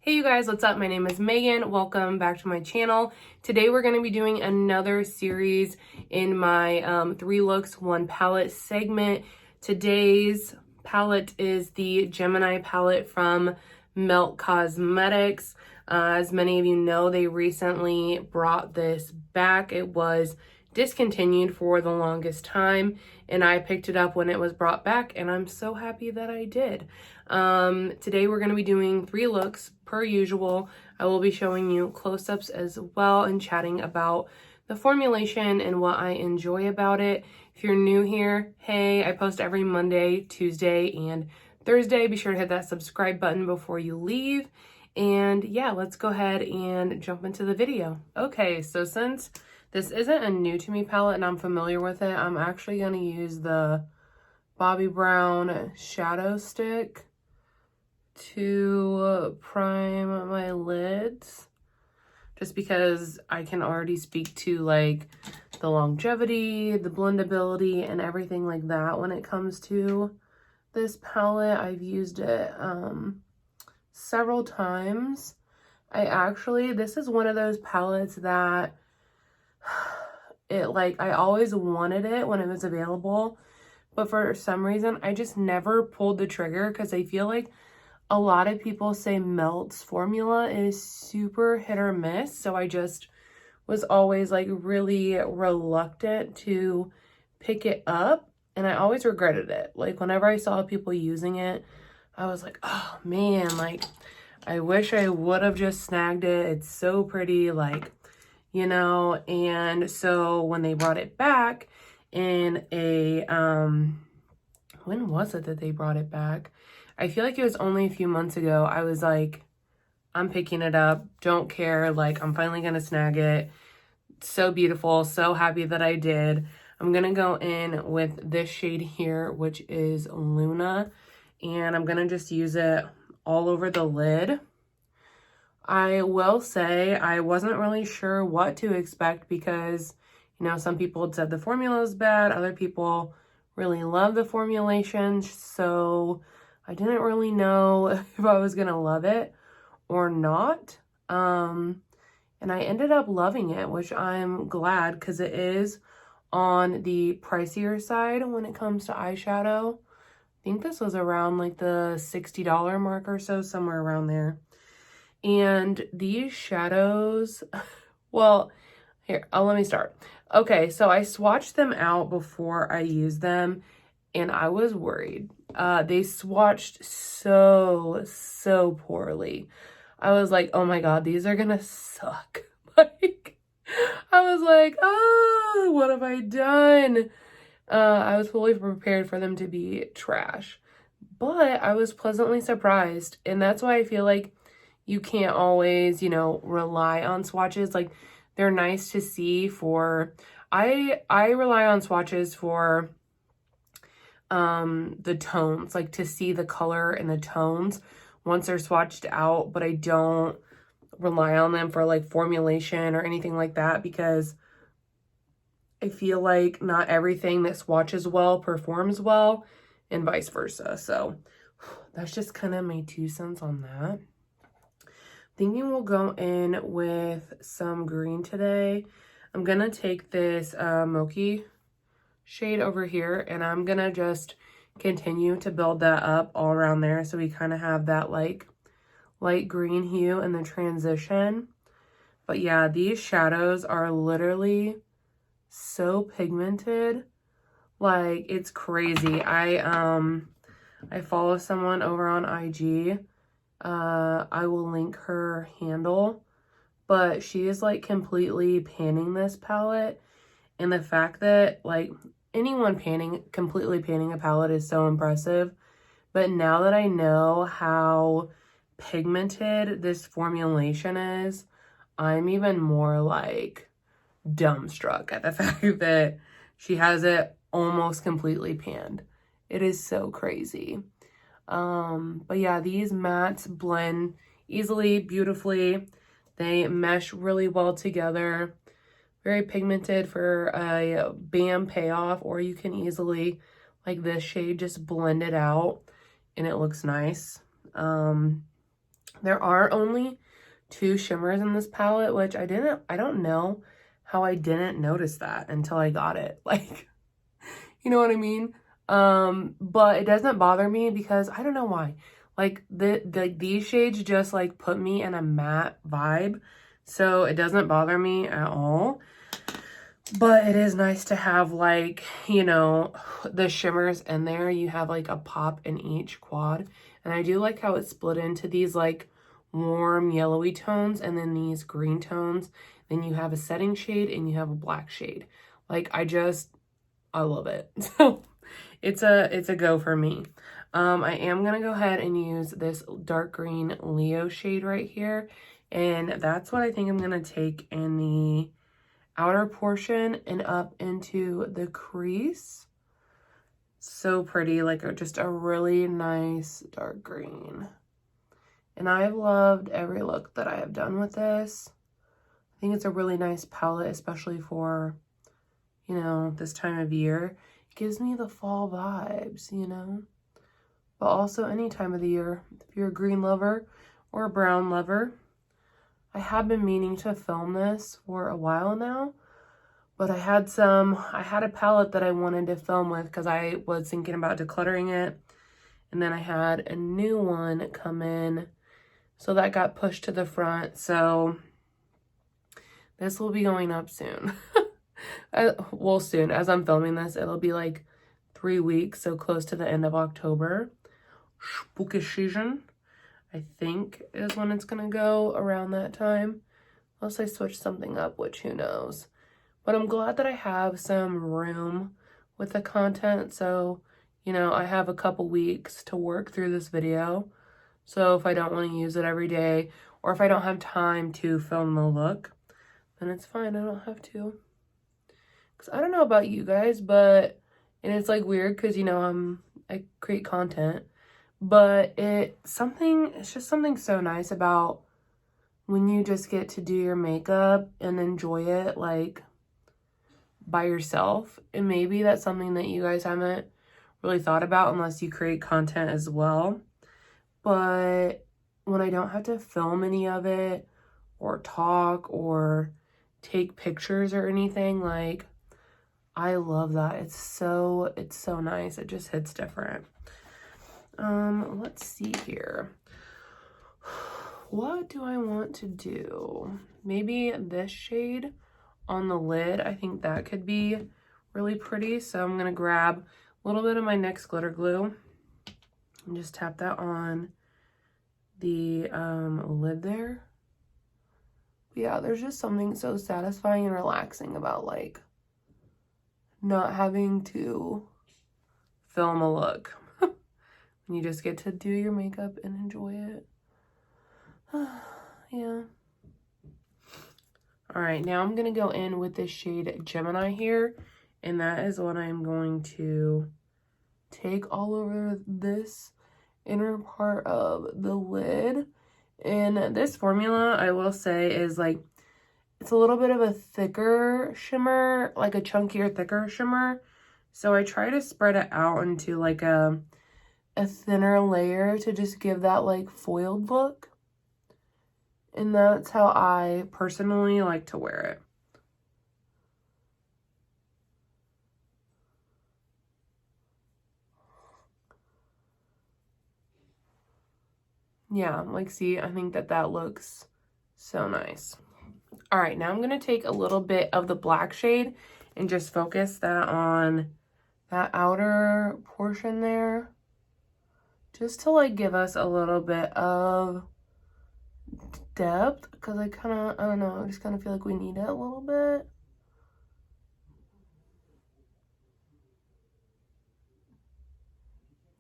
Hey you guys, what's up? My name is Megan. Welcome back to my channel. Today we're going to be doing another series in my 3 looks, 1 palette segment. Today's palette is the Gemini palette from Melt Cosmetics. As many of you know, they recently brought this back. It was discontinued for the longest time, and I picked it up when it was brought back, and I'm so happy that I did. Today we're going to be doing 3 looks per usual. I will be showing you close-ups as well and chatting about the formulation and what I enjoy about it. If you're new here, hey, I post every Monday, Tuesday, and Thursday. Be sure to hit that subscribe button before you leave. And yeah, let's go ahead and jump into the video. Okay, so since this isn't a new to me palette and I'm familiar with it, I'm actually going to use the Bobbi Brown shadow stick to prime my lids, just because I can already speak to like the longevity, the blendability, and everything like that when it comes to this palette. I've used it several times. This is one of those palettes that I always wanted it when it was available, but for some reason I just never pulled the trigger because I feel like a lot of people say Melt's formula is super hit or miss, so I just was always like really reluctant to pick it up, and I always regretted it. Like whenever I saw people using it, I was like, oh man, like I wish I would have just snagged it. It's so pretty, like, you know. And so when they brought it back in a when was it that they brought it back? I feel like it was only a few months ago. I was like, I'm picking it up, don't care, like I'm finally gonna snag it. So beautiful, so happy that I did. I'm gonna go in with this shade here, which is Luna, and I'm gonna just use it all over the lid. I will say I wasn't really sure what to expect because, you know, some people had said the formula is bad, other people really love the formulation, so I didn't really know if I was gonna love it or not. And I ended up loving it, which I'm glad because it is on the pricier side when it comes to eyeshadow. I think this was around like the $60 mark or so, somewhere around there. And these shadows, well, here, let me start. Okay, so I swatched them out before I used them, and I was worried. They swatched so poorly. I was like, oh my God, these are gonna suck. Like, I was like, oh, what have I done? I was fully prepared for them to be trash, but I was pleasantly surprised. And that's why I feel like you can't always, you know, rely on swatches. Like, they're nice to see for, I rely on swatches for the tones, like to see the color and the tones once they're swatched out, but I don't rely on them for like formulation or anything like that because I feel like not everything that swatches well performs well and vice versa. So that's just kind of my 2 cents on that. Thinking we'll go in with some green today. I'm gonna take this Mochi shade over here, and I'm gonna just continue to build that up all around there so we kind of have that like light green hue in the transition. But yeah, these shadows are literally so pigmented, like it's crazy. I follow someone over on IG. I will link her handle, but she is like completely panning this palette, and the fact that like anyone completely panning a palette is so impressive. But now that I know how pigmented this formulation is, I'm even more like dumbstruck at the fact that she has it almost completely panned. It is so crazy. But yeah, these mattes blend easily, beautifully. They mesh really well together. Very pigmented for a bam payoff, or you can easily, like this shade, just blend it out and it looks nice. There are only 2 shimmers in this palette, which I don't know how I didn't notice that until I got it. Like, you know what I mean? But it doesn't bother me because I don't know why. Like these shades just like put me in a matte vibe. So it doesn't bother me at all. But it is nice to have like, you know, the shimmers in there. You have like a pop in each quad. And I do like how it's split into these like warm yellowy tones and then these green tones. Then you have a setting shade and you have a black shade. Like I love it. So it's a go for me. I am gonna go ahead and use this dark green Leo shade right here. And that's what I think I'm gonna take in the outer portion and up into the crease. So pretty, like just a really nice dark green. And I've loved every look that I have done with this. I think it's a really nice palette, especially for, you know, this time of year. It gives me the fall vibes, you know, but also any time of the year. If you're a green lover or a brown lover, I have been meaning to film this for a while now, but I had a palette that I wanted to film with because I was thinking about decluttering it. And then I had a new one come in, so that got pushed to the front. So this will be going up soon. Well, soon. As I'm filming this, it'll be like 3 weeks, so close to the end of October. Spooky season, I think, is when it's gonna go, around that time. Unless I switch something up, which who knows. But I'm glad that I have some room with the content. So, you know, I have a couple weeks to work through this video. So if I don't want to use it every day, or if I don't have time to film the look, then it's fine. I don't have to. Because I don't know about you guys, but, and it's like weird because, you know, I create content, but it's just something so nice about when you just get to do your makeup and enjoy it like by yourself. And maybe that's something that you guys haven't really thought about unless you create content as well. But when I don't have to film any of it or talk or take pictures or anything, like, I love that. It's so nice. It just hits different. Let's see here. What do I want to do? Maybe this shade on the lid. I think that could be really pretty. So I'm gonna grab a little bit of my NYX glitter glue and just tap that on the lid there. Yeah, there's just something so satisfying and relaxing about like not having to film a look. You just get to do your makeup and enjoy it. Yeah. All right, now I'm gonna go in with this shade Gemini here, and that is what I'm going to take all over this inner part of the lid. And this formula, I will say, is like, it's a little bit of a thicker shimmer, like a chunkier, thicker shimmer. So I try to spread it out into like a thinner layer to just give that like foiled look. And that's how I personally like to wear it. Yeah, like, see, I think that looks so nice. All right, now I'm going to take a little bit of the black shade and just focus that on that outer portion there. Just to like give us a little bit of depth, because I don't know, I just kind of feel like we need it a little bit.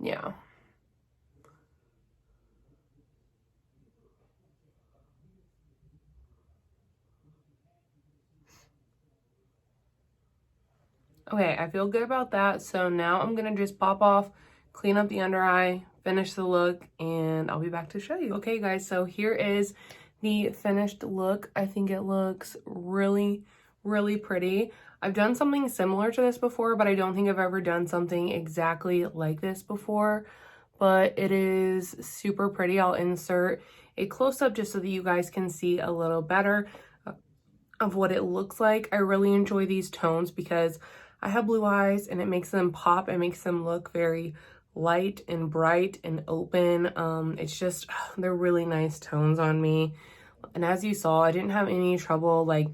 Yeah. Okay, I feel good about that. So now I'm gonna just pop off, clean up the under eye, finish the look, and I'll be back to show you. Okay guys, so here is the finished look. I think it looks really, really pretty. I've done something similar to this before, but I don't think I've ever done something exactly like this before. But it is super pretty. I'll insert a close-up just so that you guys can see a little better of what it looks like. I really enjoy these tones because I have blue eyes and it makes them pop. It makes them look very light and bright and open. It's just, they're really nice tones on me. And as you saw, I didn't have any trouble like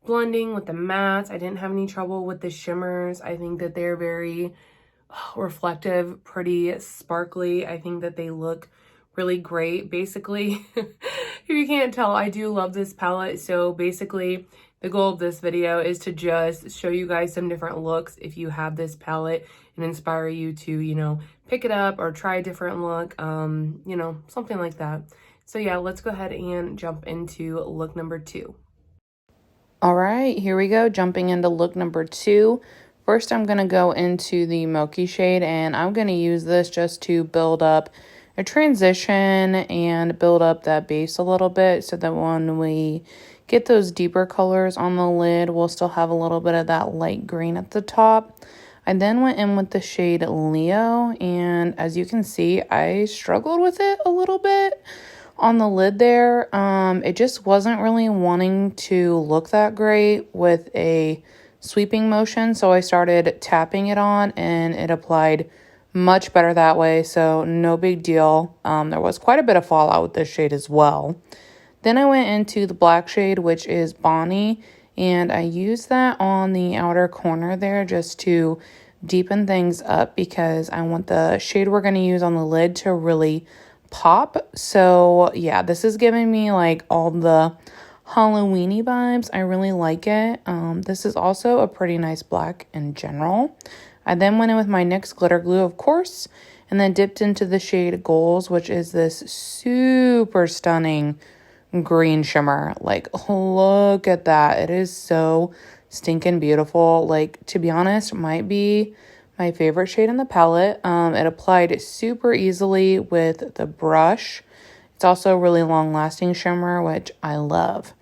blending with the mattes. I didn't have any trouble with the shimmers. I think that they're very reflective, pretty sparkly. I think that they look really great. Basically, if you can't tell, I do love this palette. So basically, the goal of this video is to just show you guys some different looks if you have this palette and inspire you to, you know, pick it up or try a different look, you know, something like that. So yeah, let's go ahead and jump into look number 2. All right, here we go, jumping into look number 2. First, I'm going to go into the Milky shade, and I'm going to use this just to build up a transition and build up that base a little bit so that when we get those deeper colors on the lid, we'll still have a little bit of that light green at the top. I then went in with the shade Leo, and as you can see, I struggled with it a little bit on the lid there. It just wasn't really wanting to look that great with a sweeping motion, so I started tapping it on and it applied much better that way, so no big deal. There was quite a bit of fallout with this shade as well. Then I went into the black shade, which is Bonnie, and I used that on the outer corner there just to deepen things up because I want the shade we're going to use on the lid to really pop. So yeah, this is giving me like all the Halloween-y vibes. I really like it. This is also a pretty nice black in general. I then went in with my NYX glitter glue, of course, and then dipped into the shade Goals, which is this super stunning green shimmer. Like, look at that. It is so stinking beautiful. Like, to be honest, might be my favorite shade in the palette. It applied super easily with the brush. It's also a really long-lasting shimmer, which I love.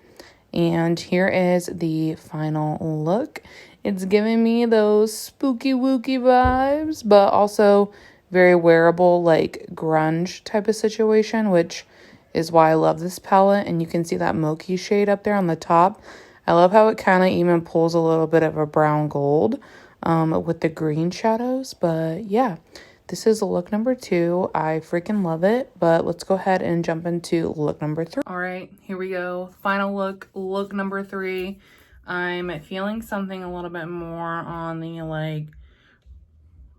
And here is the final look. It's giving me those spooky wooky vibes, but also very wearable, like grunge type of situation, which is why I love this palette. And you can see that Milky shade up there on the top. I love how it kind of even pulls a little bit of a brown gold with the green shadows. But yeah, this is look number 2. I freaking love it. But let's go ahead and jump into look number 3. All right, here we go. Final look, look number 3. I'm feeling something a little bit more on the like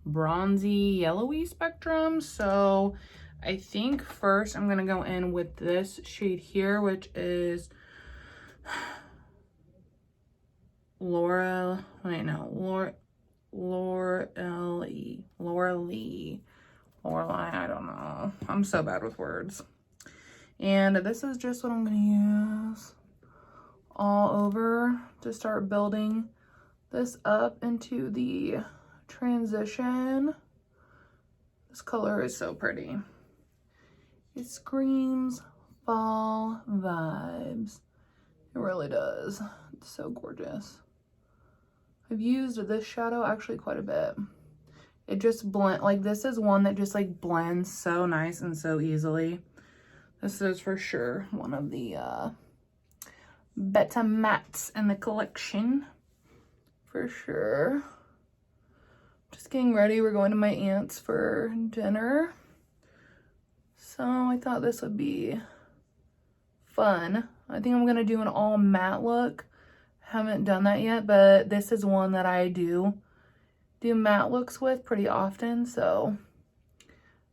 bronzy yellowy spectrum. So I think first I'm going to go in with this shade here, which is Laura Lee, I don't know. I'm so bad with words. And this is just what I'm going to use all over to start building this up into the transition. This color is so pretty. It screams fall vibes. It really does. It's so gorgeous. I've used this shadow actually quite a bit. It just blend, like this is one that just like blends so nice and so easily. This is for sure one of the better mattes in the collection, for sure. Just getting ready. We're going to my aunt's for dinner. So I thought this would be fun. I think I'm going to do an all matte look. Haven't done that yet, but this is one that I do matte looks with pretty often. So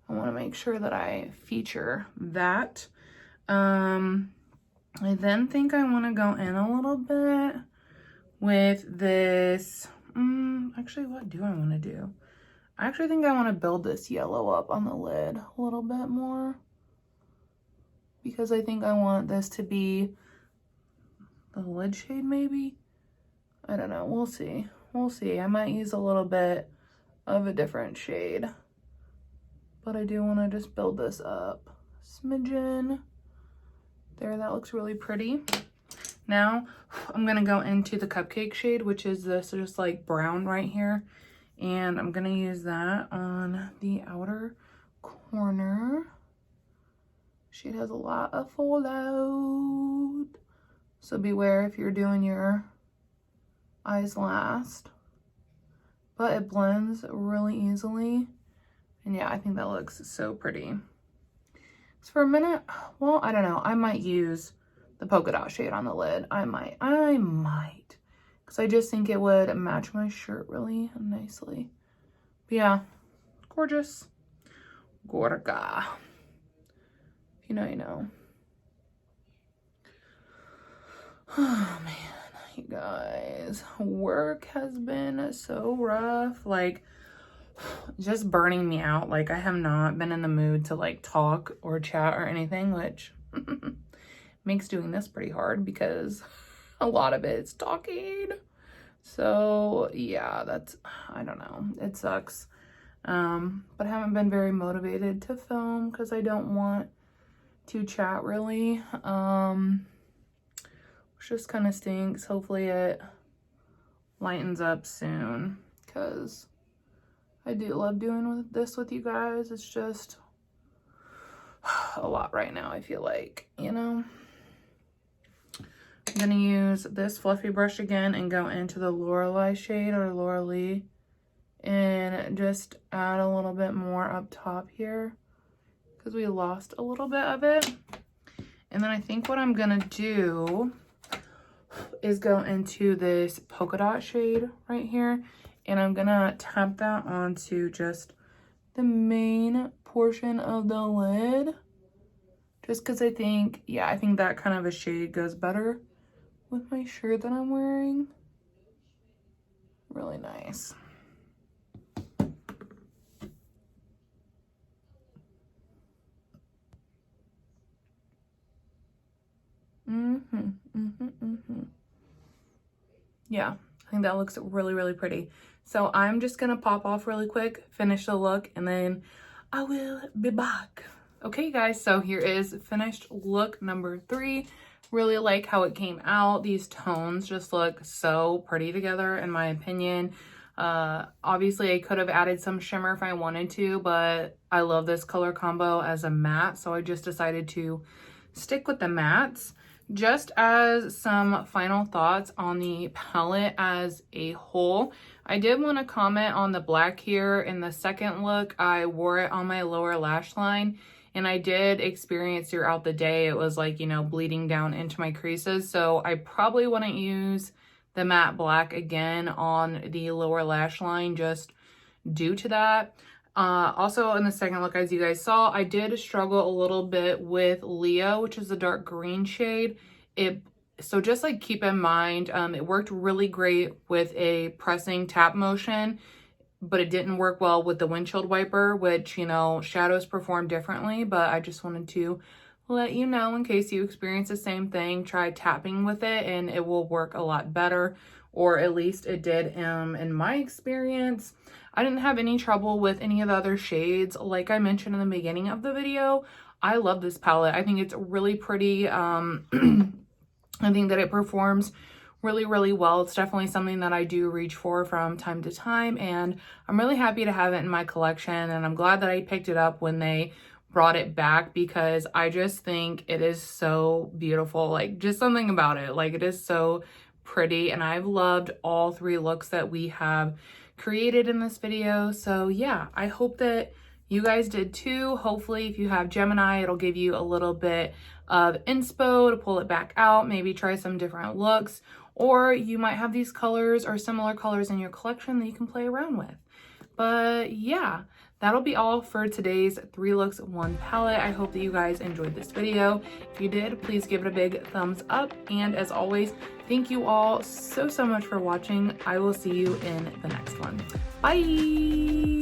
I want to make sure that I feature that. I then think I want to go in a little bit with this. Actually, what do I want to do? I actually think I want to build this yellow up on the lid a little bit more, because I think I want this to be the lid shade maybe. I don't know. We'll see. We'll see. I might use a little bit of a different shade, but I do want to just build this up. Smidgen. There, that looks really pretty. Now I'm gonna go into the Cupcake shade, which is this just like brown right here, and I'm gonna use that on the outer corner. Shade has a lot of fallout. So beware if you're doing your eyes last. But it blends really easily. And yeah, I think that looks so pretty. So for a minute, well, I don't know. I might use the polka dot shade on the lid. I might. Because I just think it would match my shirt really nicely. But yeah, gorgeous. Gorga. If you know, you know. Oh man, you guys, work has been so rough, like just burning me out. Like I have not been in the mood to like talk or chat or anything, which makes doing this pretty hard because a lot of it is talking. So yeah, that's, I don't know, it sucks. But I haven't been very motivated to film because I don't want to chat really. Which just kind of stinks. Hopefully it lightens up soon because I do love doing this with you guys. It's just a lot right now, I feel like, you know. I'm gonna use this fluffy brush again and go into the Lorelei shade, or Lorelei, and just add a little bit more up top here because we lost a little bit of it. And then I think what I'm gonna do is go into this polka dot shade right here, and I'm gonna tap that onto just the main portion of the lid, just because I think, yeah, I think that kind of a shade goes better with my shirt that I'm wearing. Really nice. Yeah, I think that looks really, really pretty. So I'm just gonna pop off really quick, finish the look, and then I will be back. Okay guys, so here is finished look number 3. Really like how it came out. These tones just look so pretty together in my opinion. Obviously I could have added some shimmer if I wanted to, but I love this color combo as a matte, so I just decided to stick with the mattes. Just as some final thoughts on the palette as a whole, I did want to comment on the black here. In the second look, I wore it on my lower lash line, and I did experience throughout the day, it was like, you know, bleeding down into my creases. So I probably wouldn't use the matte black again on the lower lash line just due to that. Also in the second look, as you guys saw, I did struggle a little bit with Leo, which is the dark green shade. So just like keep in mind, it worked really great with a pressing tap motion, but it didn't work well with the windshield wiper, which, you know, shadows perform differently, but I just wanted to let you know in case you experience the same thing, try tapping with it and it will work a lot better, or at least it did in my experience. I didn't have any trouble with any of the other shades. Like I mentioned in the beginning of the video, I love this palette. I think it's really pretty. I think that it performs really, really well. It's definitely something that I do reach for from time to time, and I'm really happy to have it in my collection, and I'm glad that I picked it up when they brought it back because I just think it is so beautiful. Like, just something about it. Like, it is so pretty, and I've loved all 3 looks that we have created in this video. So yeah, I hope that you guys did too. Hopefully if you have Gemini, it'll give you a little bit of inspo to pull it back out, maybe try some different looks, or you might have these colors or similar colors in your collection that you can play around with. But yeah, that'll be all for today's 3 looks 1 palette. I hope that you guys enjoyed this video. If you did, please give it a big thumbs up, and as always, thank you all so much for watching. I will see you in the next one. Bye.